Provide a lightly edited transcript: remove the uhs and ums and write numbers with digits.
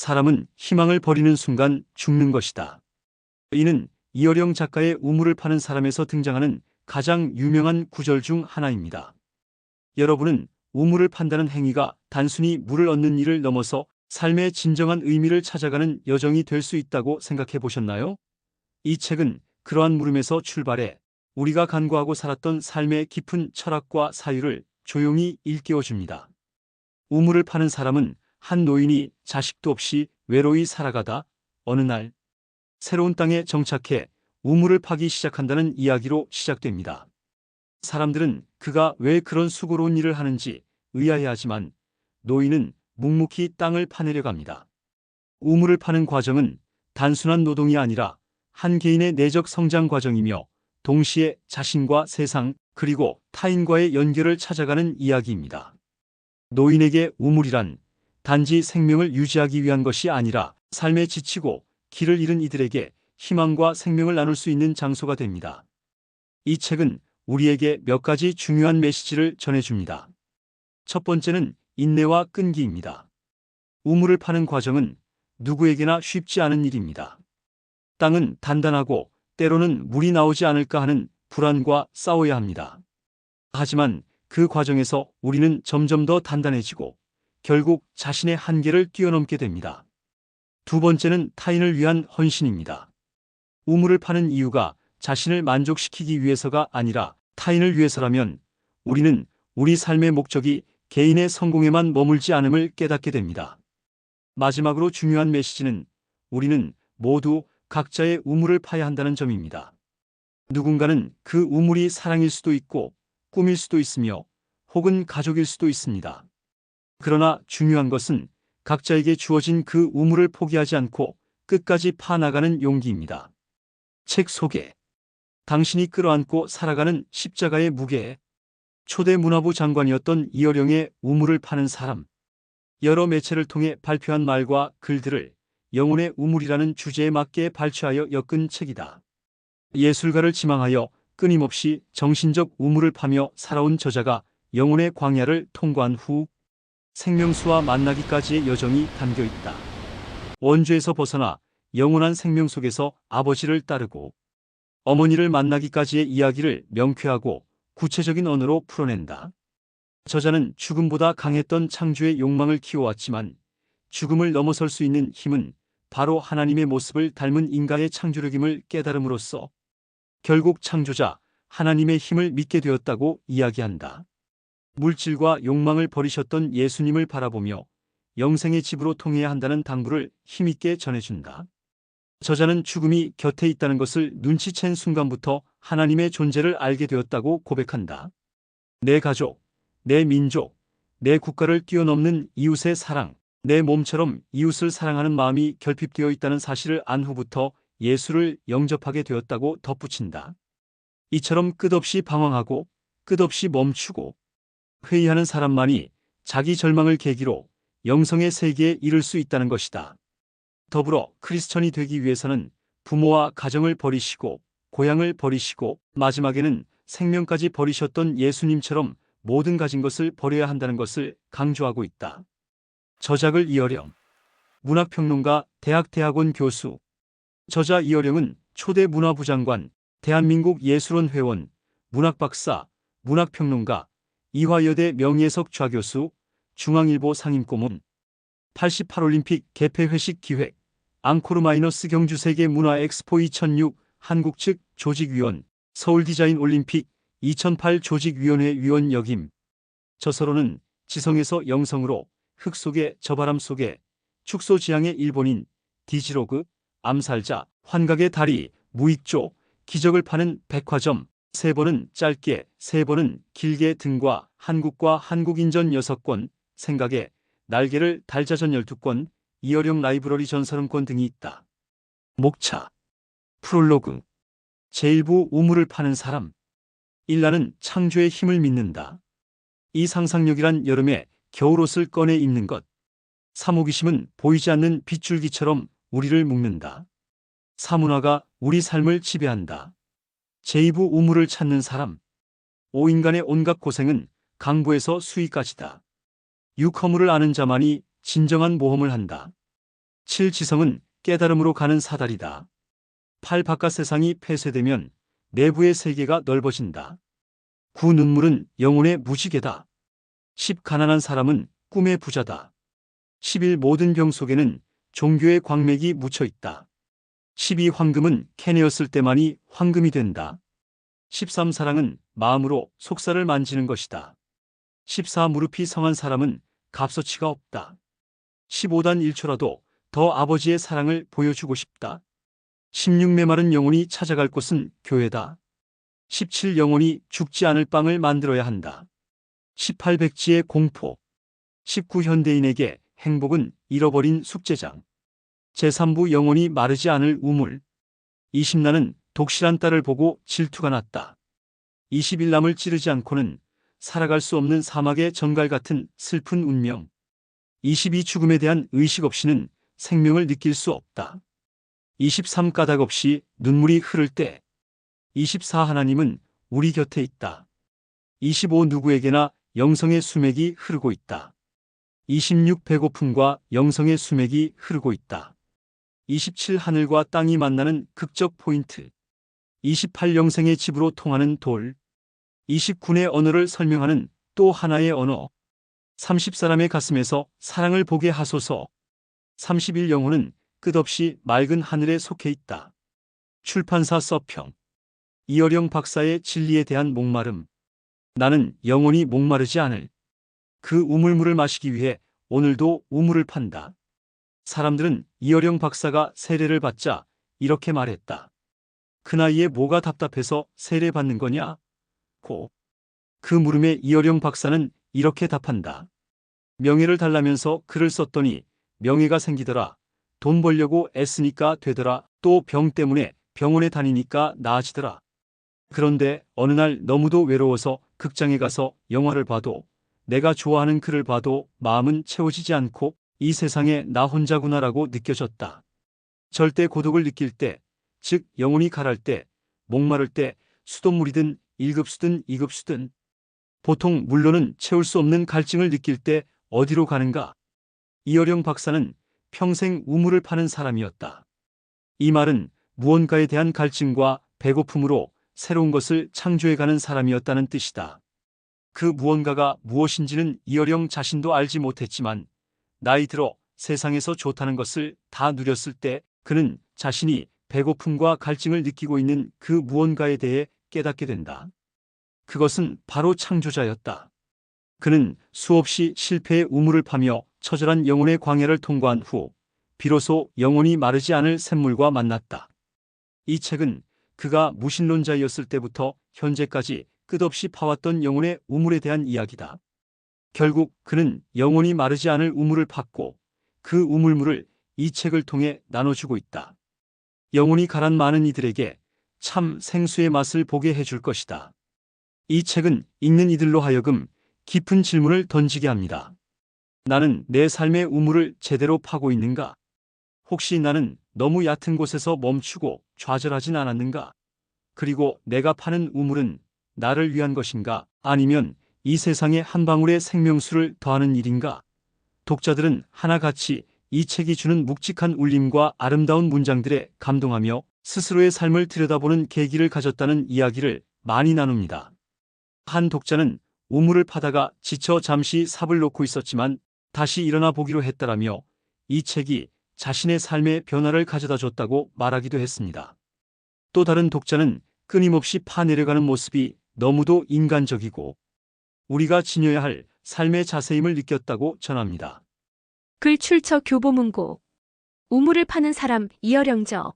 사람은 희망을 버리는 순간 죽는 것이다. 이는 이어령 작가의 우물을 파는 사람에서 등장하는 가장 유명한 구절 중 하나입니다. 여러분은 우물을 판다는 행위가 단순히 물을 얻는 일을 넘어서 삶의 진정한 의미를 찾아가는 여정이 될 수 있다고 생각해 보셨나요? 이 책은 그러한 물음에서 출발해 우리가 간구하고 살았던 삶의 깊은 철학과 사유를 조용히 일깨워 줍니다. 우물을 파는 사람은 한 노인이 자식도 없이 외로이 살아가다 어느 날 새로운 땅에 정착해 우물을 파기 시작한다는 이야기로 시작됩니다. 사람들은 그가 왜 그런 수고로운 일을 하는지 의아해하지만 노인은 묵묵히 땅을 파내려 갑니다. 우물을 파는 과정은 단순한 노동이 아니라 한 개인의 내적 성장 과정이며 동시에 자신과 세상 그리고 타인과의 연결을 찾아가는 이야기입니다. 노인에게 우물이란 단지 생명을 유지하기 위한 것이 아니라 삶에 지치고 길을 잃은 이들에게 희망과 생명을 나눌 수 있는 장소가 됩니다. 이 책은 우리에게 몇 가지 중요한 메시지를 전해줍니다. 첫 번째는 인내와 끈기입니다. 우물을 파는 과정은 누구에게나 쉽지 않은 일입니다. 땅은 단단하고 때로는 물이 나오지 않을까 하는 불안과 싸워야 합니다. 하지만 그 과정에서 우리는 점점 더 단단해지고 결국 자신의 한계를 뛰어넘게 됩니다. 두 번째는 타인을 위한 헌신입니다. 우물을 파는 이유가 자신을 만족시키기 위해서가 아니라 타인을 위해서라면 우리는 우리 삶의 목적이 개인의 성공에만 머물지 않음을 깨닫게 됩니다. 마지막으로 중요한 메시지는 우리는 모두 각자의 우물을 파야 한다는 점입니다. 누군가는 그 우물이 사랑일 수도 있고 꿈일 수도 있으며 혹은 가족일 수도 있습니다. 그러나 중요한 것은 각자에게 주어진 그 우물을 포기하지 않고 끝까지 파나가는 용기입니다. 책 소개. 당신이 끌어안고 살아가는 십자가의 무게. 초대 문화부 장관이었던 이어령의 우물을 파는 사람. 여러 매체를 통해 발표한 말과 글들을 영혼의 우물이라는 주제에 맞게 발췌하여 엮은 책이다. 예술가를 지망하여 끊임없이 정신적 우물을 파며 살아온 저자가 영혼의 광야를 통과한 후 생명수와 만나기까지의 여정이 담겨 있다. 원죄에서 벗어나 영원한 생명 속에서 아버지를 따르고 어머니를 만나기까지의 이야기를 명쾌하고 구체적인 언어로 풀어낸다. 저자는 죽음보다 강했던 창조의 욕망을 키워왔지만 죽음을 넘어설 수 있는 힘은 바로 하나님의 모습을 닮은 인간의 창조력임을 깨달음으로써 결국 창조자 하나님의 힘을 믿게 되었다고 이야기한다. 물질과 욕망을 버리셨던 예수님을 바라보며 영생의 집으로 통해야 한다는 당부를 힘있게 전해준다. 저자는 죽음이 곁에 있다는 것을 눈치챈 순간부터 하나님의 존재를 알게 되었다고 고백한다. 내 가족, 내 민족, 내 국가를 뛰어넘는 이웃의 사랑, 내 몸처럼 이웃을 사랑하는 마음이 결핍되어 있다는 사실을 안 후부터 예수를 영접하게 되었다고 덧붙인다. 이처럼 끝없이 방황하고 끝없이 멈추고 회의하는 사람만이 자기 절망을 계기로 영성의 세계에 이를 수 있다는 것이다. 더불어 크리스천이 되기 위해서는 부모와 가정을 버리시고 고향을 버리시고 마지막에는 생명까지 버리셨던 예수님처럼 모든 가진 것을 버려야 한다는 것을 강조하고 있다. 저작을 이어령. 문학평론가, 대학대학원 교수. 저자 이어령은 초대 문화부 장관, 대한민국 예술원 회원, 문학박사, 문학평론가, 이화여대 명예석 좌교수, 중앙일보 상임고문, 88올림픽 개폐회식 기획, 앙코르 마이너스 경주 세계문화엑스포 2006 한국 측 조직위원, 서울디자인올림픽 2008 조직위원회 위원 역임. 저서로는 지성에서 영성으로, 흙 속에 저바람 속에, 축소지향의 일본인, 디지로그, 암살자, 환각의 다리, 무익조, 기적을 파는 백화점, 3번은 짧게, 3번은 길게 등과 한국과 한국인전 6권, 생각의 날개를 달자전 12권, 이어령 라이브러리 전 30권 등이 있다. 목차. 프롤로그. 제1부 우물을 파는 사람. 일라는 창조의 힘을 믿는다. 이 상상력이란 여름에 겨울옷을 꺼내 입는 것. 사모기심은 보이지 않는 빗줄기처럼 우리를 묶는다. 사문화가 우리 삶을 지배한다. 제2부 우물을 찾는 사람. 5인간의 온갖 고생은 강부에서 수위까지다. 육허물을 아는 자만이 진정한 모험을 한다. 7지성은 깨달음으로 가는 사다리다. 8 바깥 세상이 폐쇄되면 내부의 세계가 넓어진다. 9 눈물은 영혼의 무지개다. 10 가난한 사람은 꿈의 부자다. 11 모든 병 속에는 종교의 광맥이 묻혀 있다. 12 황금은 캐내었을 때만이 황금이 된다. 13 사랑은 마음으로 속살을 만지는 것이다. 14 무릎이 성한 사람은 값어치가 없다. 15단 1초라도 더 아버지의 사랑을 보여주고 싶다. 16 메마른 영혼이 찾아갈 곳은 교회다. 17 영혼이 죽지 않을 빵을 만들어야 한다. 18 백지의 공포. 19 현대인에게 행복은 잃어버린 숙제장. 제3부 영혼이 마르지 않을 우물. 20 나는 독실한 딸을 보고 질투가 났다. 21 남을 찌르지 않고는 살아갈 수 없는 사막의 전갈 같은 슬픈 운명. 22 죽음에 대한 의식 없이는 생명을 느낄 수 없다. 23 까닭 없이 눈물이 흐를 때. 24 하나님은 우리 곁에 있다. 25 누구에게나 영성의 수맥이 흐르고 있다. 26 배고픔과 영성의 수맥이 흐르고 있다. 27 하늘과 땅이 만나는 극적 포인트. 28 영생의 집으로 통하는 돌. 29의 언어를 설명하는 또 하나의 언어. 30 사람의 가슴에서 사랑을 보게 하소서. 31 영혼은 끝없이 맑은 하늘에 속해 있다. 출판사 서평. 이어령 박사의 진리에 대한 목마름. 나는 영원히 목마르지 않을. 그 우물물을 마시기 위해 오늘도 우물을 판다. 사람들은 이어령 박사가 세례를 받자 이렇게 말했다. 그 나이에 뭐가 답답해서 세례 받는 거냐? 고. 그 물음에 이어령 박사는 이렇게 답한다. 명예를 달라면서 글을 썼더니 명예가 생기더라. 돈 벌려고 애쓰니까 되더라. 또 병 때문에 병원에 다니니까 나아지더라. 그런데 어느 날 너무도 외로워서 극장에 가서 영화를 봐도 내가 좋아하는 글을 봐도 마음은 채워지지 않고 이 세상에 나 혼자구나라고 느껴졌다. 절대 고독을 느낄 때, 즉 영혼이 가랄 때, 목마를 때, 수돗물이든 1급수든 2급수든 보통 물로는 채울 수 없는 갈증을 느낄 때 어디로 가는가? 이어령 박사는 평생 우물을 파는 사람이었다. 이 말은 무언가에 대한 갈증과 배고픔으로 새로운 것을 창조해가는 사람이었다는 뜻이다. 그 무언가가 무엇인지는 이어령 자신도 알지 못했지만 나이 들어 세상에서 좋다는 것을 다 누렸을 때 그는 자신이 배고픔과 갈증을 느끼고 있는 그 무언가에 대해 깨닫게 된다. 그것은 바로 창조자였다. 그는 수없이 실패의 우물을 파며 처절한 영혼의 광야를 통과한 후 비로소 영혼이 마르지 않을 샘물과 만났다. 이 책은 그가 무신론자였을 때부터 현재까지 끝없이 파왔던 영혼의 우물에 대한 이야기다. 결국 그는 영혼이 마르지 않을 우물을 팠고 그 우물물을 이 책을 통해 나눠주고 있다. 영혼이 가란 많은 이들에게 참 생수의 맛을 보게 해줄 것이다. 이 책은 읽는 이들로 하여금 깊은 질문을 던지게 합니다. 나는 내 삶의 우물을 제대로 파고 있는가? 혹시 나는 너무 얕은 곳에서 멈추고 좌절하진 않았는가? 그리고 내가 파는 우물은 나를 위한 것인가? 아니면 이 세상에 한 방울의 생명수를 더하는 일인가? 독자들은 하나같이 이 책이 주는 묵직한 울림과 아름다운 문장들에 감동하며 스스로의 삶을 들여다보는 계기를 가졌다는 이야기를 많이 나눕니다. 한 독자는 우물을 파다가 지쳐 잠시 삽을 놓고 있었지만 다시 일어나 보기로 했다라며 이 책이 자신의 삶의 변화를 가져다 줬다고 말하기도 했습니다. 또 다른 독자는 끊임없이 파내려가는 모습이 너무도 인간적이고 우리가 지녀야 할 삶의 자세임을 느꼈다고 전합니다. 글 출처 교보문고. 우물을 파는 사람 이어령저.